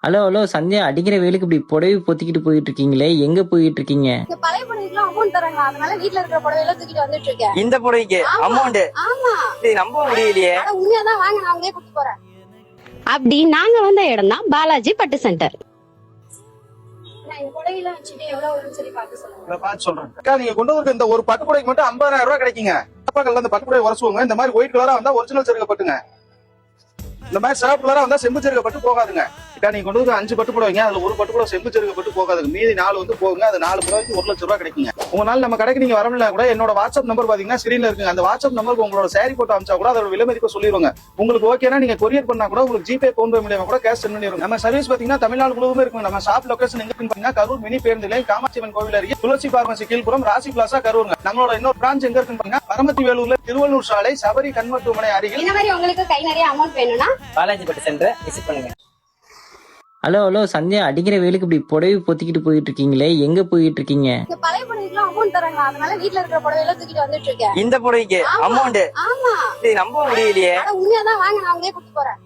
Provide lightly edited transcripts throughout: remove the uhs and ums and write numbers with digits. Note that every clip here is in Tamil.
ஹலோ ஹலோ சந்தியா, அடிக்கிற வெயிலுக்கு இப்படி புடவை பொத்திக்கிட்டு போயிட்டு இருக்கீங்களே, எங்க போயிட்டு இருக்கீங்க? இந்த பழைய புடவைக்குலாம் அமௌண்ட் தராங்க, அதனால வீட்ல இருக்கிற புடவையெல்லாம் தூக்கிட்டு வந்துட்டு இருக்கேன். இந்த புடவைக்கு அமௌண்ட்? ஆமா, இது நம்ப முடியலையே. ஆனா உண்மையாதான் வாங்க, நான் அங்கேயே கூட்டிட்டு போறேன். அப்படி நாங்க வந்த இடம் தான் பாலாஜி பட்டு சென்டர். நான் இந்த புடவையெல்லாம் வச்சுட்டு எவ்வளவு வரும்னு சொல்லி பார்த்து சொல்லுங்க. பார்த்து சொல்றேன். அக்கா, நீங்க கொண்டு வர இந்த ஒரு பட்டு புடவைக்கு மட்டும் 50,000 ரூபாய் கிடைக்குங்க. அப்பாக்கள்ல இந்த பட்டு புடவை உரசுவாங்க. இந்த மாதிரி ஒயிட் கலரா வந்தா ஒரிஜினல் செருகப்பட்டுங்க. இந்த மாதிரி சிவப்பு கலரா வந்தா செம்பு செருகப்பட்டு போகாதுங்க. அக்கா, நீங்க கொண்டு வந்து 5 பட்டு புடவைங்க, அதுல ஒரு பட்டு புடவை செம்பு செருகப்பட்டு போகாதுங்க. மீதி 4 வந்து போகுங்க. அது 4 புடவைக்கு 1,00,000 ரூபாய் கிடைக்குங்க. உங்களால நம்ம கடைக்கு நீங்க வரல கூட என்னோட வாட்ஸ்அப் நம்பர் பாத்தீங்கன்னா ஸ்கிரீன்ல இருக்குங்க. அந்த வாட்ஸ்அப் நம்பருக்கு உங்களோட சாரி போட்டோ அனுப்பிச்சா கூட அதோட விலை மதிப்பு சொல்லிடுவாங்க. உங்களுக்கு ஓகேனா நீங்க கொரியர் பண்ணா கூட உங்களுக்கு ஜிபே போன் பே மூலமா கூட கேஷ் சென்ட் பண்ணிடுவாங்க. நம்ம சர்வீஸ் பாத்தீங்கன்னா தமிழ்நாடு முழுவதும் இருக்கும். நம்ம ஷாப் லொகேஷன் எங்க இருக்குன்னு பாத்தீங்கன்னா கரூர் மினி பேருந்து நிலையம், காமாட்சியம்மன் கோவில் அருகே, துளசி பார்மசி கீழ்புறம், ராசி பிளாசா கரூருங்க. நம்மளோட இன்னொரு பிரான்ச் எங்க இருக்குன்னு பாத்தீங்கன்னா பரமத்தி வேலூர்ல திருவள்ளூர் சாலை சபரி கண்மருத்துவமனை அருகில். இந்த மாதிரி உங்களுக்கு கை நிறைய அமௌண்ட் வேணும்னா பாலாஜி பட்டு சென்டரை விசிட் பண்ணுங்க. ஹலோ ஹலோ சந்தியா, அடிக்கிற வெயிலுக்கு இப்படி புடவை பொத்திக்கிட்டு போயிட்டு இருக்கீங்களே, எங்க போயிட்டு இருக்கீங்க? இந்த பழைய புடவைக்குலாம் அமௌண்ட் தராங்க, அதனால வீட்ல இருக்கிற புடவையெல்லாம் தூக்கிட்டு வந்துட்டு இருக்கேன். இந்த புடவைக்கு அமௌண்ட்? ஆமா, இது நம்ப முடியலையே. ஆனா உண்மையாதான் வாங்க, நான் அங்கேயே கூட்டிட்டு போறேன்.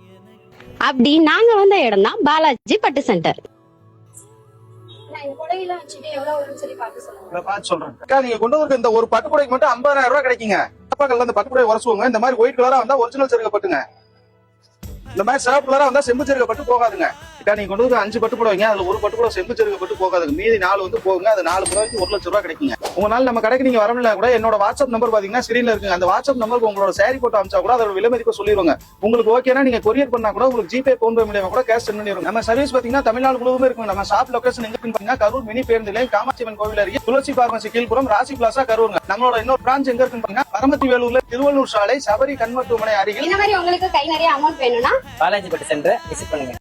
அப்படி நாங்க வந்த இடம் தான் பாலாஜி பட்டு சென்டர். நான் இந்த புடவையெல்லாம் வச்சுட்டு எவ்வளவு வரும்னு சொல்லி பார்த்து சொல்லுங்க. பார்த்து சொல்றேன். அக்கா, நீங்க கொண்டு வர இந்த ஒரு பட்டு புடவைக்கு மட்டும் 50,000 ரூபாய் கிடைக்குங்க. அப்பாக்கள்ல இந்த பட்டு புடவை உரசுவாங்க. இந்த மாதிரி ஒயிட் கலரா வந்தா ஒரிஜினல் செருகப்பட்டுங்க. இந்த மாதிரி சிவப்பு கலரா வந்தா செம்பு செருகப்பட்டு போகாதுங்க. அக்கா, நீங்க கொண்டு வந்து 5 பட்டு புடவைங்க, அதுல ஒரு பட்டு புடவை செம்பு செருகப்பட்டு போகாதுங்க. மீதி 4 வந்து போகுங்க. அது 4 புடவைக்கு 1,00,000 ரூபாய் கிடைக்குங்க. உங்களால நம்ம கடைக்கு நீங்க வரல கூட என்னோட வாட்ஸ்அப் நம்பர் பாத்தீங்கன்னா ஸ்கிரீன்ல இருக்குங்க. அந்த வாட்ஸ்அப் நம்பருக்கு உங்களோட சாரி போட்டோ அனுப்பிச்சா கூட அதோட விலை மதிப்பு சொல்லிடுவாங்க. உங்களுக்கு ஓகேனா நீங்க கொரியர் பண்ணா கூட உங்களுக்கு ஜிபே போன் பே மூலமா கூட கேஷ் சென்ட் பண்ணிடுவாங்க. நம்ம சர்வீஸ் பாத்தீங்கன்னா தமிழ்நாடு முழுவதும் இருக்கும். நம்ம ஷாப் லொகேஷன் எங்க இருக்குன்னு பாத்தீங்கன்னா கரூர் மினி பேருந்து நிலையம், காமாட்சியம்மன் கோவில் அருகே, துளசி பார்மசி கீழ்புறம், ராசி பிளாசா கரூருங்க. நம்மளோட இன்னொரு பிரான்ச் எங்க இருக்குன்னு பாத்தீங்கன்னா பரமத்தி வேலூர்ல திருவள்ளூர் சாலை சபரி கண்மருத்துவமனை அருகில். இந்த மாதிரி உங்களுக்கு கை நிறைய அமௌண்ட் வேணும்னா பாலாஜி பட்டு சென்டரை விசிட் பண்ணுங்க.